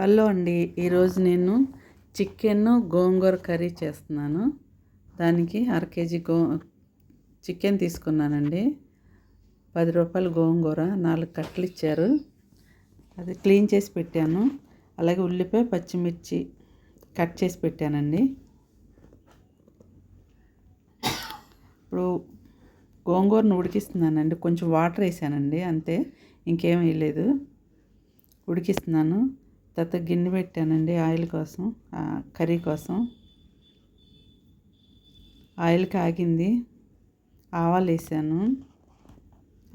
Hello అండి. ఈరోజు నేను చికెన్ గోంగూర కర్రీ చేస్తున్నాను. దానికి అర కేజీ చికెన్ తీసుకున్నానండి. 10 రూపాయలు గోంగూర 4 కట్టలు ఇచ్చారు. అది క్లీన్ చేసి పెట్టాను. అలాగే ఉల్లిపాయ పచ్చిమిర్చి కట్ చేసి పెట్టానండి. ఇప్పుడు గోంగూరను ఉడికిస్తున్నానండి. కొంచెం వాటర్ వేసానండి, అంతే, ఇంకేం వేయలేదు. ఉడికిస్తున్నాను. తర్వాత గిన్నె పెట్టానండి ఆయిల్ కోసం, కర్రీ కోసం. ఆయిల్ కాగింది, ఆవాలు వేసాను.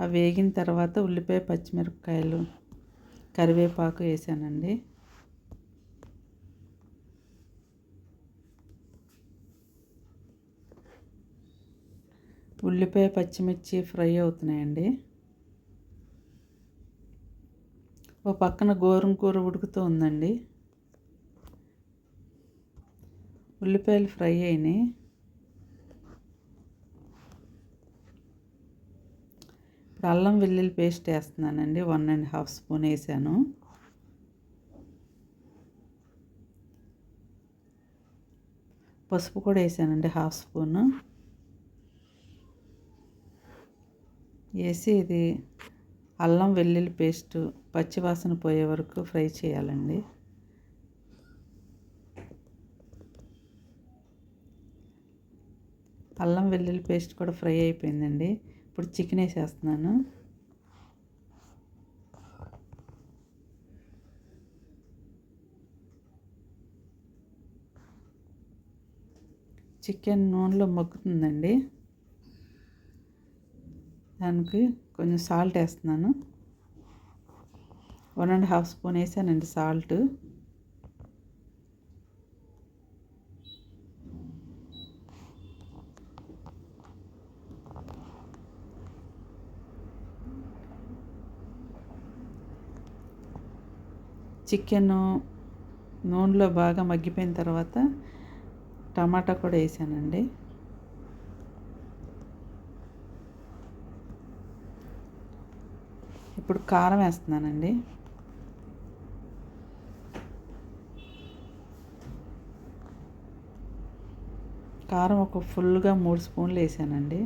అవి వేగిన తర్వాత ఉల్లిపాయ పచ్చిమిరపకాయలు కరివేపాకు వేసానండి. ఉల్లిపాయ పచ్చిమిర్చి ఫ్రై అవుతున్నాయండి. ఓ పక్కన గోంగూర ఉడుకుతూ ఉందండి. ఉల్లిపాయలు ఫ్రై అయినాయి. ఇప్పుడు అల్లం వెల్లుల్లి పేస్ట్ వేస్తున్నానండి. 1½ స్పూన్ వేసాను. పసుపు కూడా వేసానండి, 1/2 స్పూను వేసి ఇది అల్లం వెల్లుల్లి పేస్టు పచ్చివాసన పోయే వరకు ఫ్రై చేయాలండి. అల్లం వెల్లుల్లి పేస్ట్ కూడా ఫ్రై అయిపోయిందండి. ఇప్పుడు చికెన్ వేసేస్తున్నాను. చికెన్ నూనెలో మగ్గుతుందండి. దానికి కొంచెం సాల్ట్ వేస్తున్నాను. 1½ స్పూన్ వేసానండి సాల్ట్. చికెన్ నూనెలో బాగా మగ్గిపోయిన తర్వాత టమాటా కూడా వేసానండి. ఇప్పుడు కారం వేస్తున్నానండి. కారం ఒక ఫుల్గా 3 స్పూన్లు వేసానండి.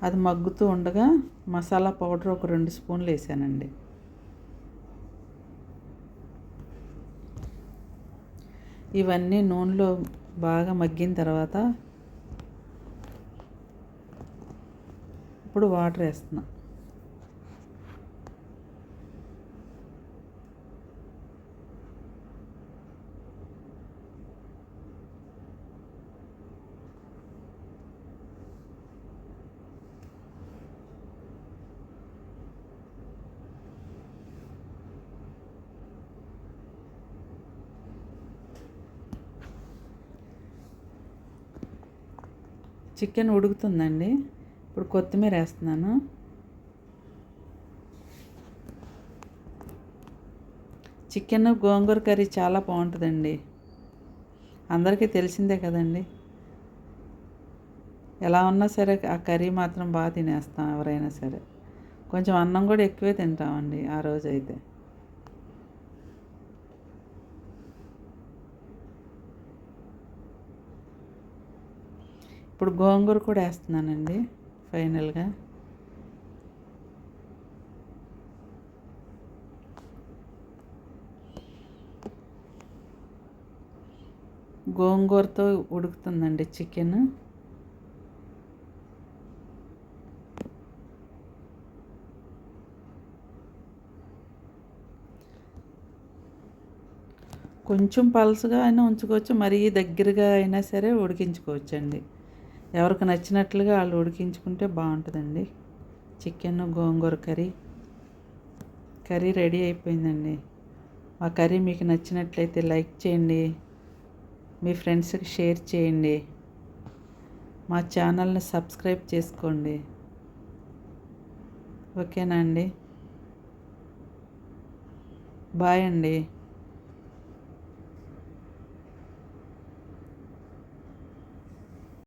అది మగ్గుతూ ఉండగా మసాలా పౌడర్ ఒక 2 స్పూన్లు వేసానండి. ఇవన్నీ నూనెలో బాగా మగ్గిన తర్వాత ఇప్పుడు వాటర్ వేస్తున్నా. చికెన్ ఉడుకుతుందండి. ఇప్పుడు కొత్తిమీర వేస్తున్నాను. చికెన్ గోంగూర కర్రీ చాలా బాగుంటుందండి. అందరికీ తెలిసిందే కదండి. ఎలా ఉన్నా సరే ఆ కర్రీ మాత్రం బాగా తినేస్తాం ఎవరైనా సరే. కొంచెం అన్నం కూడా ఎక్కువే తింటామండి ఆ రోజు అయితే. ఇప్పుడు గోంగూర కూడా వేస్తున్నానండి ఫైనల్గా. గోంగూరతో ఉడుకుతుందండి చికెన్. కొంచెం పలుసుగా అయినా ఉంచుకోవచ్చు, మరీ దగ్గరగా అయినా సరే ఉడికించుకోవచ్చండి. ఎవరికి నచ్చినట్లుగా వాళ్ళు ఉడికించుకుంటే బాగుంటుందండి. చికెన్ గోంగూర కర్రీ రెడీ అయిపోయిందండి. ఆ కర్రీ మీకు నచ్చినట్లయితే లైక్ చేయండి, మీ ఫ్రెండ్స్కి షేర్ చేయండి, మా ఛానల్ని సబ్స్క్రైబ్ చేసుకోండి. ఓకేనా అండి? బాయ్ అండి.